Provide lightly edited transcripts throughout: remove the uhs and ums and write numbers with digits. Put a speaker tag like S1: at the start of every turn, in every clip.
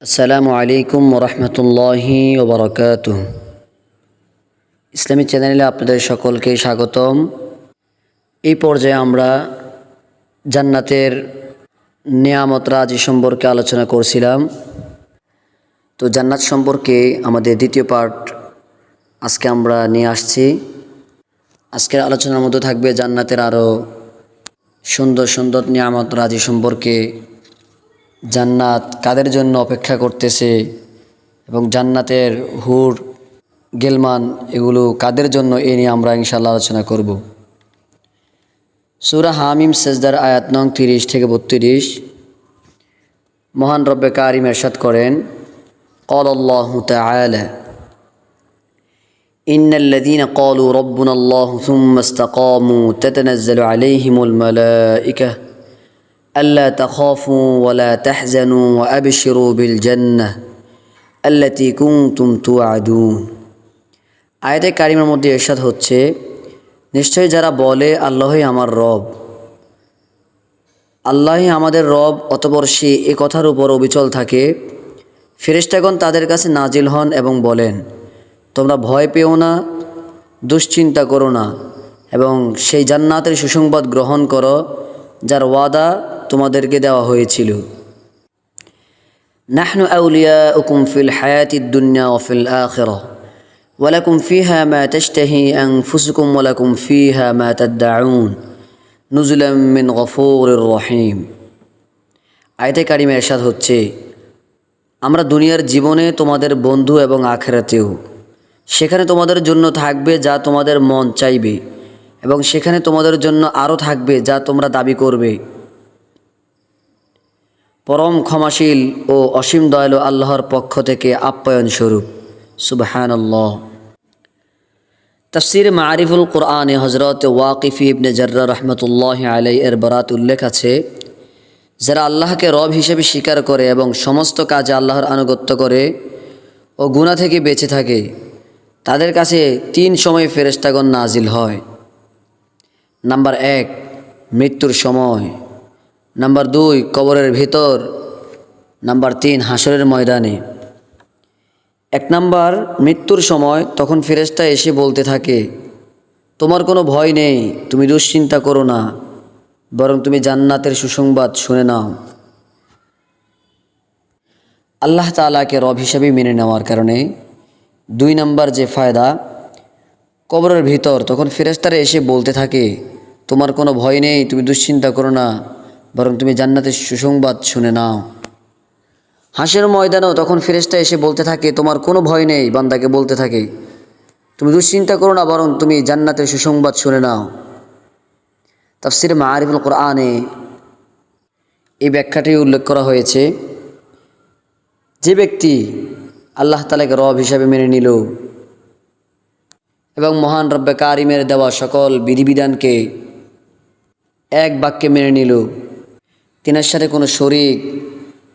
S1: আসসালামু আলাইকুম ওরহমতুল্লাহি ওবরাকাতুহ। ইসলামী চ্যানেলে আপনাদের সকলকে স্বাগতম। এই পর্যায়ে আমরা জান্নাতের নিয়ামত রাজি সম্পর্কে আলোচনা করছিলাম। তো জান্নাত সম্পর্কে আমাদের দ্বিতীয় পার্ট আজকে আমরা নিয়ে আসছি। আজকের আলোচনার মধ্যে থাকবে জান্নাতের আরও সুন্দর সুন্দর নিয়ামত রাজি সম্পর্কে, জান্নাত কাদের জন্য অপেক্ষা করতেছে এবং জান্নাতের হুর গেলমান এগুলো কাদের জন্য, এ নিয়ে আমরা ইনশাআল্লাহ আলোচনা করব। সূরা হামিম সেজদার আয়াত নং 30 থেকে 32 মহান রব্বে কারিম ইরশাদ করেন, قال الله تعالى إن الذين قالوا ربنا الله ثم استقاموا تتنزل عليهم الملائكة ألا تخافوا ولا تحزنوا وأبشروا بالجنة التي كنتم توعدون। আয়াতে কারিমের মধ্যে ইরশাদ হচ্ছে, নিশ্চয়ই যারা বলে আল্লাহই আমার রব, আল্লাহই আমাদের রব, অতঃপর সে এ কথার উপর অবিচল থাকে, ফেরেশতাগণ তাদের কাছে নাজিল হন এবং বলেন, তোমরা ভয় পেও না, দুশ্চিন্তা করো না, এবং সেই জান্নাতের সুসংবাদ গ্রহণ করো যার ওয়াদা তোমাদেরকে দেওয়া হয়েছিল। নাহনু আউলিয়াউকুম ফিল হায়াতিদ দুনিয়া ওয়া ফিল আখিরাহ ওয়ালাকুম ফিহা মা তাশতাহি আনফুসুকুম ওয়ালাকুম ফিহা মা তাদউন নুজুলাম মিন গফুরির রহিম। আয়াতে কারিমে ইরশাদ হচ্ছে, আমরা দুনিয়ার জীবনে তোমাদের বন্ধু এবং আখিরাতেও, সেখানে তোমাদের জন্য থাকবে যা তোমাদের মন চাইবে এবং সেখানে তোমাদের জন্য আরও থাকবে যা তোমরা দাবি করবে। পরম ক্ষমাশীল ও অসীম দয়ালু আল্লাহর পক্ষ থেকে আপ্যায়ন স্বরূপ। সুবহানাল্লাহ। তাফসীর মারিফুল কুরআনে হযরত ওয়াকিফি ইবনে জাররা রাহমাতুল্লাহি আলাইহি এর বরাত উল্লেখ আছে, যারা আল্লাহকে রব হিসেবে স্বীকার করে এবং সমস্ত কাজে আল্লাহর আনুগত্য করে ও গুনাহ থেকে বেঁচে থাকে, তাদের কাছে 3 সময় ফেরেশতাগণ নাজিল হয়। নাম্বার 1, মৃত্যুর সময়। নাম্বার 2, কবরের ভিতর। নাম্বার 3, হাসরের ময়দানে। 1 নাম্বার, মৃত্যুর সময়। তখন ফেরেশতা এসে বলতে থাকে, তোমার কোনো ভয় নেই, তুমি দুশ্চিন্তা করো না, বরং তুমি জান্নাতের সুসংবাদ শুনে নাও। আল্লাহ তাআলাকে রব হিসেবে মেনে নেওয়ার কারণে 2 নাম্বার যে ফায়দা, কবরের ভিতর। তখন ফেরেশতারা এসে বলতে থাকে, তোমার কোনো ভয় নেই, তুমি দুশ্চিন্তা করো না, বরং তুমি জান্নাতের সুসংবাদ শুনে নাও। হাসরের ময়দানেও তখন ফেরেশতা এসে বলতে থাকে, তোমার কোনো ভয় নেই, বান্দাকে বলতে থাকে, তুমি দুশ্চিন্তা করো না, বরং তুমি জান্নাতের সুসংবাদ শুনে নাও। তাফসীর মারিফুল কুরআনে এই ব্যাখ্যাটি উল্লেখ করা হয়েছে, যে ব্যক্তি আল্লাহ তাআলাকে রব হিসাবে মেনে নিল এবং মহান রব্বে কারিমের দেওয়া সকল বিধিবিধানকে এক বাক্যে মেনে নিল, তিনার সাথে কোনো শরীক,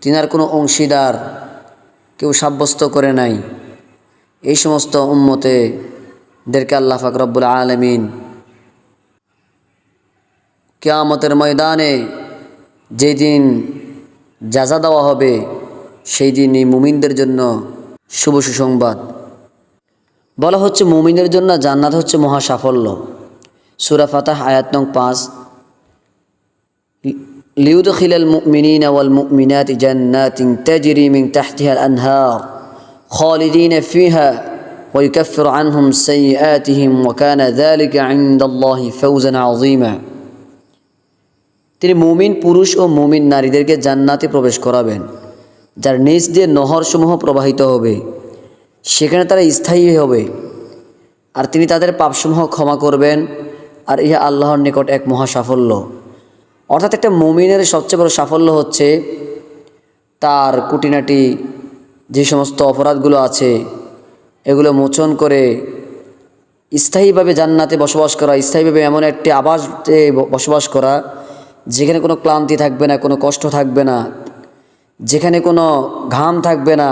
S1: তিনার কোনো অংশীদার কেউ সাব্যস্ত করে নাই, এই সমস্ত উম্মতেদেরকে আল্লাহ পাক রব্বুল আলামিন কিয়ামতের ময়দানে যেই দিন জাযা দেওয়া হবে, সেই দিন এই মুমিনদের জন্য শুভ সুসংবাদ। বলা হচ্ছে, মুমিনের জন্য জান্নাত হচ্ছে মহা সাফল্য। সূরা ফাতহ আয়াত নং 5, লিউদখিলাল মুমিনিনা ওয়াল মুমিনাতি জান্নাতিন তাজরি মিন তাহতিহাল আনহার খালিদিনা ফিহা ওয়া ইউকাফফিরু আনহুম সাইয়্যাতিহিম ওয়া কানা যালিকা ইনদাল্লাহি ফাওজান আযীমা। তিনি মুমিন পুরুষ ও মুমিন নারীদেরকে জান্নাতে প্রবেশ করাবেন, যার নিচ দিয়ে নহরসমূহ প্রবাহিত হবে, সেখানে তারা স্থায়ী হবে, আর তিনি তাদের পাপসমূহ ক্ষমা করবেন, আর ইহা আল্লাহর নিকট এক মহা সাফল্য। অর্থাৎ একটা মুমিনের সবচেয়ে বড় সাফল্য হচ্ছে তার কুটিনাটি যে সমস্ত অপরাধগুলো আছে এগুলো মোচন করে স্থায়ীভাবে জান্নাতে বসবাস করা, স্থায়ীভাবে এমন একটি আবাসে বসবাস করা যেখানে কোনো ক্লান্তি থাকবে না, কোনো কষ্ট থাকবে না, যেখানে কোনো ঘাম থাকবে না,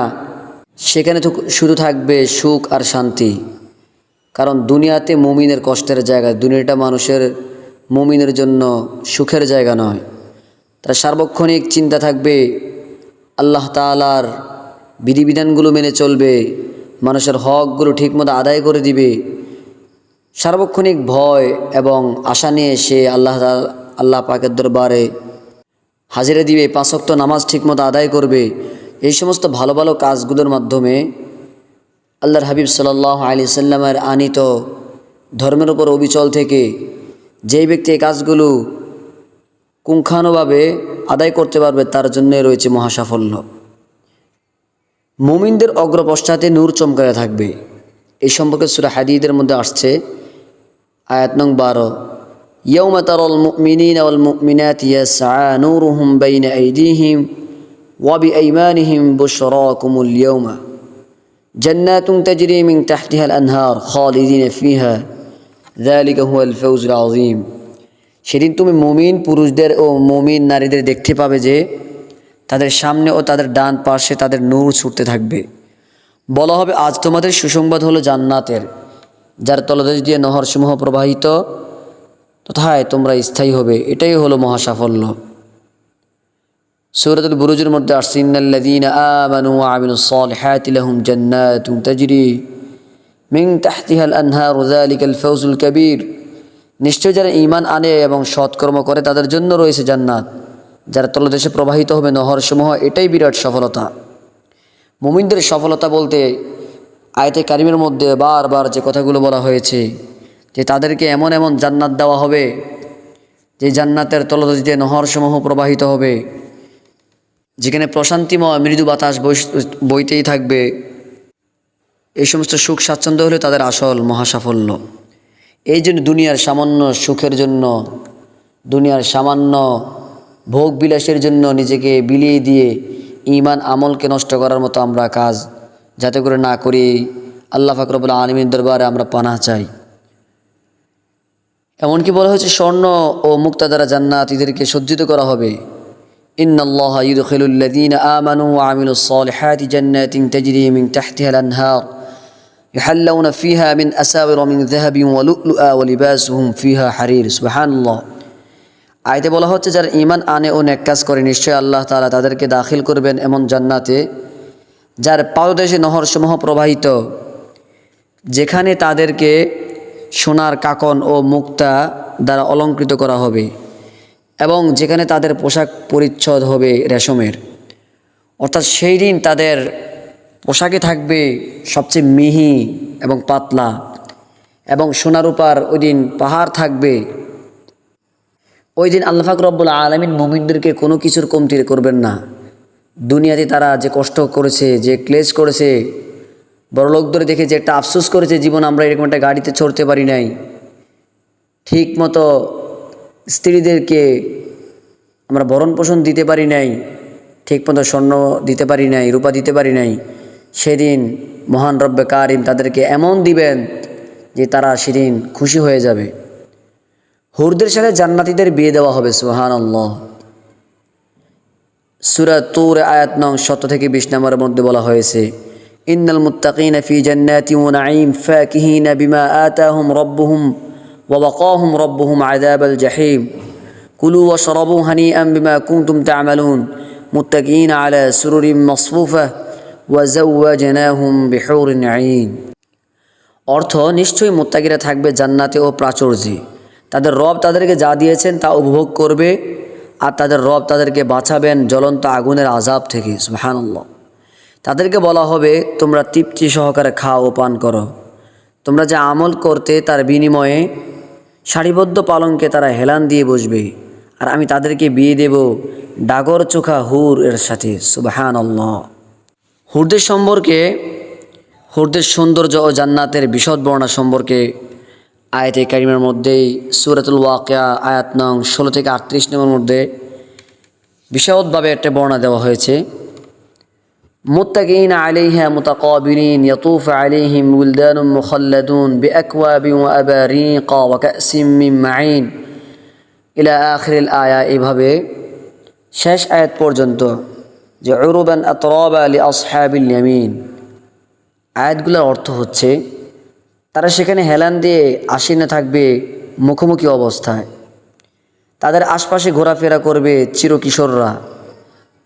S1: সেখানে তো শুধু থাকবে সুখ আর শান্তি। কারণ দুনিয়াতে মুমিনের কষ্টের জায়গা, দুনিয়াটা মানুষের মুমিনের জন্য সুখের জায়গা নয়। তার সার্বক্ষণিক চিন্তা থাকবে আল্লাহ তাআলার বিধিবিধানগুলো মেনে চলবে, মানুষের হকগুলো ঠিকমতো আদায় করে দিবে, সার্বক্ষণিক ভয় এবং আশা নিয়ে সে আল্লাহ পাকের দরবারে হাজিরা দিবে, 5 ওয়াক্ত নামাজ ঠিকমতো আদায় করবে। এই সমস্ত ভালো ভালো কাজগুলোর মাধ্যমে আল্লাহর হাবিব সাল্লাল্লাহু আলাইহি সাল্লামের আনিত ধর্মের উপর অবিচল থেকে যেই ব্যক্তি এই কাজগুলো পুঙ্খানুভাবে আদায় করতে পারবে তার জন্য রয়েছে মহাসাফল্য। মুমিনদের অগ্রপশ্চাতে নূর চমকাতে থাকবে। এই সম্পর্কে সূরা হাদীদের মধ্যে আসছে আয়াত নং 12, ইয়াউমা তারাল মুমিনিনা ওয়াল মুমিনাতি ইয়াসআ নূরুহুম বাইনা আইদিহিম ওয়া বিআইমানিহিম বুশরাকুমুল ইয়াউমা জান্নাতুন তাজরি মিন তাহতিহাল আনহার খালিদিনা ফিহা যালিকা হুয়াল ফাওজুল আযীম। সেদিন তুমি মুমিন পুরুষদের ও মুমিন নারীদের দেখতে পাবে যে তাদের সামনে ও তাদের ডান পাশে তাদের নূর ছুটতে থাকবে। বলা হবে, আজ তোমাদের সুসংবাদ হলো জান্নাতের, যার তলদেশ দিয়ে নহরসমূহ প্রবাহিত, তথায় তোমরা স্থায়ী হবে। এটাই হলো মহাসাফল্য। সূরাতুল বুরুজের মধ্যে আসছে, ইন্নাল্লাযীনা আমানু ওয়া আমিলুস সালিহাতি লাহুম জান্নাতুন তাজরি মিন তাহতিহাল আনহার যালিকাল ফাওজুল কাবীর। নিশ্চয় যারা ঈমান আনে এবং সৎকর্ম করে তাদের জন্য রয়েছে জান্নাত, যার তলদেশে প্রবাহিত হবে নহরসমূহ। এটাই বিরাট সফলতা। মুমিনদের সফলতা বলতে আয়াতে কারিমের মধ্যে বারবার যে কথাগুলো বলা হয়েছে যে তাদেরকে এমন এমন জান্নাত দেওয়া হবে যে জান্নাতের তলদেশ দিয়ে নহরসমূহ প্রবাহিত হবে, যেখানে প্রশান্তিময় মৃদু বাতাস বইতেই থাকবে। এই সমস্ত সুখ স্বাচ্ছন্দ্য হলে তাদের আসল মহাসাফল্য। এই জন্য দুনিয়ার সামান্য সুখের জন্য, দুনিয়ার সামান্য ভোগ বিলাসের জন্য নিজেকে বিলিয়ে দিয়ে ঈমান আমলকে নষ্ট করার মতো আমরা কাজ যাতে করে না করি, আল্লাহ পাক রব্বুল আলামিনের দরবারে আমরা পানাহ চাই। এমনকি বলা হয়েছে স্বর্ণ ও মুক্তা দ্বারা জান্নাতীদেরকে সজ্জিত করা হবে। ইন্নাল্লাহা ইউদখিলুল্লাযীনা আমানু ওয়া আমিলুস সালিহাতি জান্নাতিন তাজরি মিন তাহতিহাল আনহার ইউহাল্লাউনা ফিহা মিন আসাওিরা মিন যাহাবিন ওয়া লু'লুআ ওয়া লিবাসুহুম ফিহা হারির। সুবহানাল্লাহ। আয়াতে বলা হচ্ছে যারা ঈমান আনে ও নেক কাজ করে নিশ্চয় আল্লাহ তাআলা তাদেরকে দাখিল করবেন এমন জান্নাতে যার পাদদেশে নহরসমূহ প্রবাহিত, যেখানে তাদেরকে সোনার কাকন ও মুক্তা দ্বারা অলঙ্কৃত করা হবে এবং যেখানে তাদের পোশাক পরিচ্ছদ হবে রেশমের। অর্থাৎ সেই দিন তাদের পোশাকে থাকবে সবচেয়ে মিহি এবং পাতলা, এবং সোনার উপর ওই দিন পাহাড় থাকবে। ওই দিন আল্লাহ পাক রব্বুল আলামিন মুমিনদেরকে কোনো কিছুর কমতি করবেন না। দুনিয়াতে তারা যে কষ্ট করেছে, যে ক্লেশ করেছে, বড়লোকদের দেখে যে একটা আফসোস করেছে, জীবন আমরা এরকম একটা গাড়িতে চড়তে পারি নাই, ঠিক মতো স্ত্রীদেরকে আমরা ভরণ পোষণ দিতে পারি নাই, ঠিক মতো স্বর্ণ দিতে পারি নাই, রূপা দিতে পারি নাই। সেদিন মহান রব্বে কারিম তাদেরকে এমন দিবেন যে তারা সেদিন খুশি হয়ে যাবে। হুরদের সাথে জান্নাতীদের বিয়ে দেওয়া হবে। সুবহানাল্লাহ। সূরা তূর আয়াত নং 17 থেকে 20 নম্বরের মধ্যে বলা হয়েছে, ইন্নাল মুত্তাকিনা ফি জান্নাতিন ওয়া নাঈম ফাকিহিনা বিমা আতাহুম রাব্বুহুম ওয়া ওয়াকাহুম রাব্বুহুম আযাবাল জাহিম কুলু ওয়াশরাবু হানিআন বিমা কুনতুম তা'মালুন মুত্তাকিনা আলা সুরুরিন মাসফুফা ওয়া যাওয়াজনাহুম বিহুরিন আইন। অর্থ, নিশ্চয়ই মুত্তাকিরা থাকবে জান্নাতে ও প্রাচুর্যে, তাদের রব তাদেরকে যা দিয়েছেন তা উপভোগ করবে, আর তাদের রব তাদেরকে বাঁচাবেন জ্বলন্ত আগুনের আযাব থেকে। সুবহানাল্লাহ। তাদেরকে বলা হবে, তোমরা তৃপ্তি সহকারে খাও ও পান করো, তোমরা যে আমল করতে তার বিনিময়ে সারিবদ্ধ পালঙ্কে তারা হেলান দিয়ে বসবে, আর আমি তাদেরকে বিয়ে দেব ডাগর চোখা হুর এর সাথে। সুবহানাল্লাহ। হুরদের সম্পর্কে, হুরদের সৌন্দর্য ও জান্নাতের বিশদ বর্ণনা সম্পর্কে আয়াতে কারিমের মধ্যেই সূরাতুল ওয়াকিয়া আয়াত নং 16 থেকে 38 নম্বরের মধ্যে বিশদভাবে একটা বর্ণনা দেওয়া হয়েছে। মুত্তাকিনা আলাইহা মুতাকাবিরিন ইয়াতুফু আলাইহিম উলদানুম মুখাল্লাদুন বিআকওয়াবিন ওয়া আবারিকা ওয়া কাসিম মিন মাইন ইলা আখিরিল আয়া। এভাবে শেষ আয়াত পর্যন্ত, যে উরুবান আতরাবা লি আসহাবিল ইয়ামিন। আয়াতগুলোর অর্থ হচ্ছে তারা সেখানে হেলান দিয়ে আসীনে থাকবে মুখোমুখি অবস্থায়, তাদের আশপাশে ঘোরাফেরা করবে চিরকিশোররা,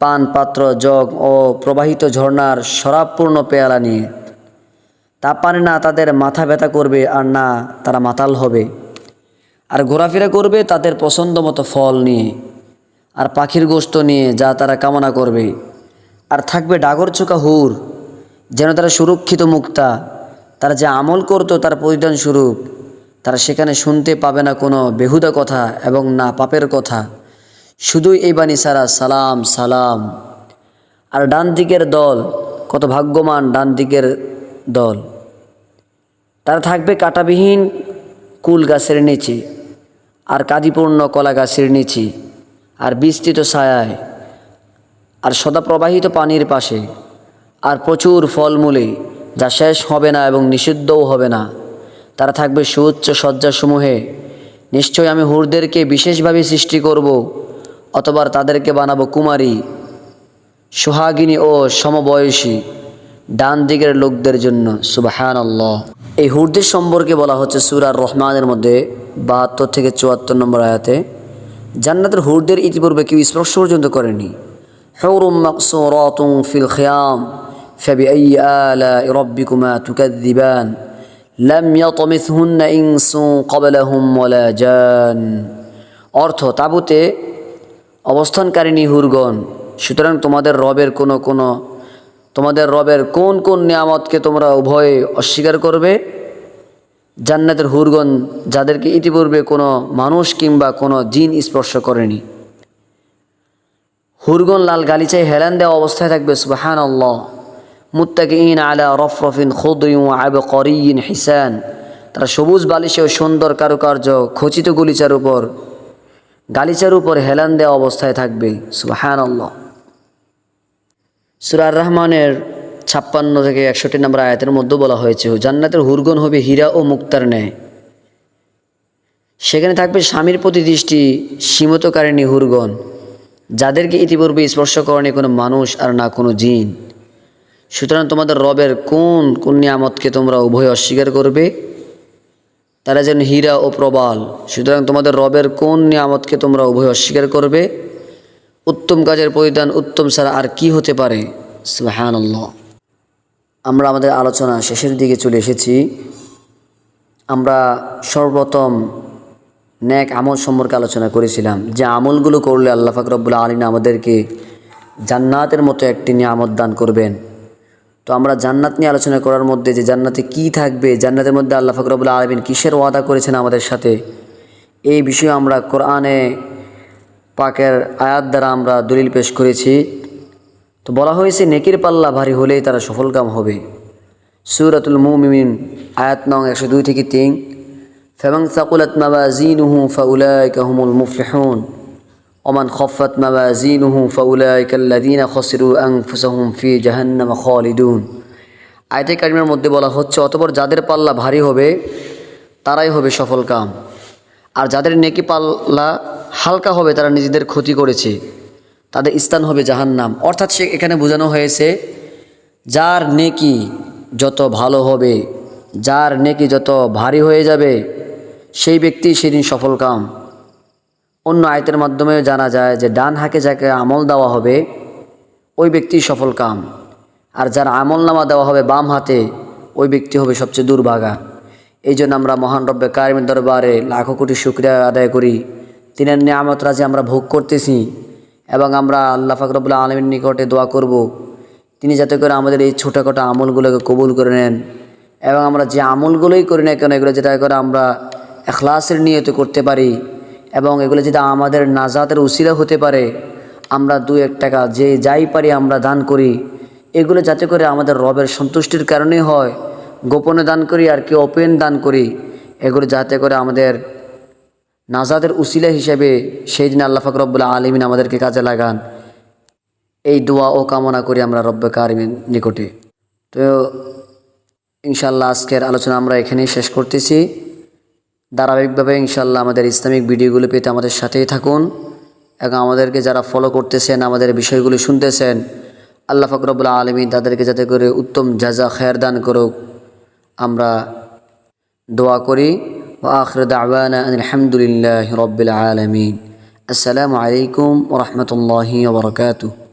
S1: পান পাত্র, জগ ও প্রবাহিত ঝর্ণার শরাবপূর্ণ পেয়ালা নিয়ে। তা পানে না তাদের মাথা ব্যথা করবে, আর না তারা মাতাল হবে। আর ঘোরাফেরা করবে তাদের পছন্দ মতো ফল নিয়ে আর পাখির গোশত নিয়ে, যা তারা কামনা করবে। আর থাকবে ডাগরচোখা হুর, যেন তারা সুরক্ষিত মুক্তা। তারা যে আমল করত তার পরিধান স্বরূপ। তারা সেখানে শুনতে পাবে না কোনো বেহুদা কথা এবং না পাপের কথা, শুধুই এই বাণী সারা, সালাম সালাম। আর ডান দিকের দল, কত ভাগ্যবান ডান দিকের দল। তারা থাকবে কাঁটাবিহীন কুল গাছের নিচে, আর কাদিপূর্ণ কলা গাছের নিচে, আর বিস্তৃত ছায়ায়, আর সদা প্রবাহিত পানির পাশে, আর প্রচুর ফলমূলে, যা শেষ হবে না এবং নিষিদ্ধও হবে না। তারা থাকবে সুউচ্চ শয্যাসমূহে। নিশ্চয় আমি হুরদেরকে বিশেষভাবে সৃষ্টি করব, অথবা তাদেরকে বানাবো কুমারী, সোহাগিনী ও সমবয়সী ডান দিকের লোকদের জন্য। সুবহানাল্লাহ। এই হুরদের সম্পর্কে বলা হচ্ছে সূরা রহমানের মধ্যে 72 থেকে 74 নম্বর আয়াতে, জান্নাতের হুরদের ইতিপূর্বে কেউ স্পর্শ পর্যন্ত করেনি। হুরুম মাকসুরাতুন ফিল খিয়াম ফাবিআইয়ি আলাই রাব্বিকুমা তুকাযযিবান লাম ইয়াতমিসহুন্না ইনসুন ক্বাবলাহুম ওয়ালা জান। অর্থ, তাঁবুতে অবস্থানকারিণী হুরগণ। সুতরাং তোমাদের রবের কোন কোন নিয়ামতকে তোমরা উভয়ে অস্বীকার করবে? জান্নাতের হুরগণ, যাদেরকে ইতিপূর্বে কোনো মানুষ কিংবা কোনো জিন স্পর্শ করেনি। হুরগণ লাল গালিচায় হেলান দেওয়া অবস্থায় থাকবে। সুবহানাল্লাহ। মুত্তাকিইন আলা রফরফিন খুদরিন ওয়া আবকারিয়িন হিসান। তারা সবুজ বালিশে ও সুন্দর কারুকার্য খচিত গালিচার উপর হেলান দেওয়া অবস্থায় থাকবে। সুবহানাল্লাহ। সূরা আর রহমানের 56 থেকে 61 নম্বর আয়াতের মধ্যে বলা হয়েছে, জান্নাতের হুরগণ হবে হীরা ও মুক্তার ন্যায়। সেখানে থাকবে স্বামীর প্রতি দৃষ্টি সীমিতকারিণী হুরগণ, যাদেরকে ইতিপূর্বে স্পর্শ করেনি কোনো মানুষ আর না কোনো জিন। সুতরাং তোমাদের রবের কোন কোন নিয়ামতকে তোমরা উভয় অস্বীকার করবে? তারা যেন হীরা ও প্রবাল। সুতরাং তোমাদের রবের কোন নিয়ামতকে তোমরা উভয় অস্বীকার করবে? উত্তম কাজের পরিধান উত্তম ছাড়া আর কি হতে পারে? সুবহানাল্লাহ। আমরা আমাদের আলোচনা শেষের দিকে চলে এসেছি। আমরা সর্বপ্রথম নেক আমল সম্পর্কে আলোচনা করেছিলাম, যে আমলগুলো করলে আল্লাহ পাক রব্বুল আলামিন আমাদেরকে জান্নাতের মতো একটি নিয়ামত দান করবেন। তো আমরা জান্নাত নিয়ে আলোচনা করার মধ্যে, যে জান্নাতে কি থাকবে, জান্নাতের মধ্যে আল্লাহ পাক রব্বুল আলামিন কিসের ওয়াদা করেছেন আমাদের সাথে, এই বিষয়ে আমরা কোরআনে পাকের আয়াত দ্বারা আমরা দলিল পেশ করেছি। তো বলা হয়েছে, নেকির পাল্লা ভারী হলেই তারা সফলকাম হবে। সূরাতুল মুমিনুন আয়াত নং 102 থেকে 3, ফামান সাকুলাত মাওয়াজিনুহু ফাউলাইকা হুমুল মুফলিহুন ওমান খাফাত মাওয়াজিনুহু ফাউলাইকা আল্লাযীনা খাসিরু আনফুসাহুম ফি জাহান্নাম খালিদুন। আয়াতে কারিমার মধ্যে বলা হচ্ছে, অতঃপর যাদের পাল্লা ভারী হবে তারাই হবে সফলকাম, আর যাদের নেকি পাল্লা হালকা হবে তারা নিজেদের ক্ষতি করেছে, তাদের স্থান হবে জাহান্নাম। অর্থাৎ এখানে বোঝানো হয়েছে, যার নেকি যত ভালো হবে, যার নেকি যত ভারী হয়ে যাবে, সেই ব্যক্তি সেদিন সফলকাম। অন্য আয়াতের মাধ্যমে জানা যায় যে ডান হাতে যাকে আমল দেওয়া হবে ওই ব্যক্তি সফলকাম, আর যার আমল নামা দেওয়া হবে বাম হাতে ওই ব্যক্তি হবে সবচেয়ে দুর্ভাগা। এই জন্য আমরা মহান রব্বে কারিমের দরবারে লাখো কোটি শুকরিয়া আদায় করি, তিনের নিয়ামতরা যে আমরা ভোগ করতেছি, এবং আমরা আল্লাহ পাক রব্বুল আলামিনের নিকটে দোয়া করব তিনি যাতে করে আমাদের এই ছোটোখাটো আমলগুলোকে কবুল করে নেন, এবং আমরা যে আমলগুলোই করি না কেন এগুলো যেটা করে আমরা ইখলাসের নিয়তে করতে পারি, এবং এগুলো যেটা আমাদের নাজাতের উসিলা হতে পারে। আমরা 2-1 টাকা যে যাই পারি আমরা দান করি, এগুলো যাতে করে আমাদের রবের সন্তুষ্টির কারণেই হয়। গোপনে দান করি আর কি ওপেন দান করি, এগুলো যাতে করে আমাদের নাজাতের উসিলা হিসেবে সেই দিন আল্লাহ পাক রব্বুল আলামিন আমাদেরকে কাজে লাগান, এই দোয়া ও কামনা করি আমরা রব্বে কারিমের নিকটে। তো ইনশাআল্লাহ আজকের আলোচনা আমরা এখানেই শেষ করতেছি। ধারাবাহিকভাবে ইনশাআল্লাহ আমাদের ইসলামিক ভিডিওগুলো পেতে আমাদের সাথেই থাকুন, এবং আমাদেরকে যারা ফলো করতেছেন, আমাদের বিষয়গুলি শুনতেছেন, আল্লাহ পাক রব্বুল আলামিন তাদেরকে যাতে করে উত্তম জাযা খায়ের দান করুক আমরা দোয়া করি। ওয়া আখিরু দাওয়ানা আলহামদুলিল্লাহি রাব্বিল আলামিন। আসসালামু আলাইকুম ওয়া রাহমাতুল্লাহি ওয়া বারাকাতুহু।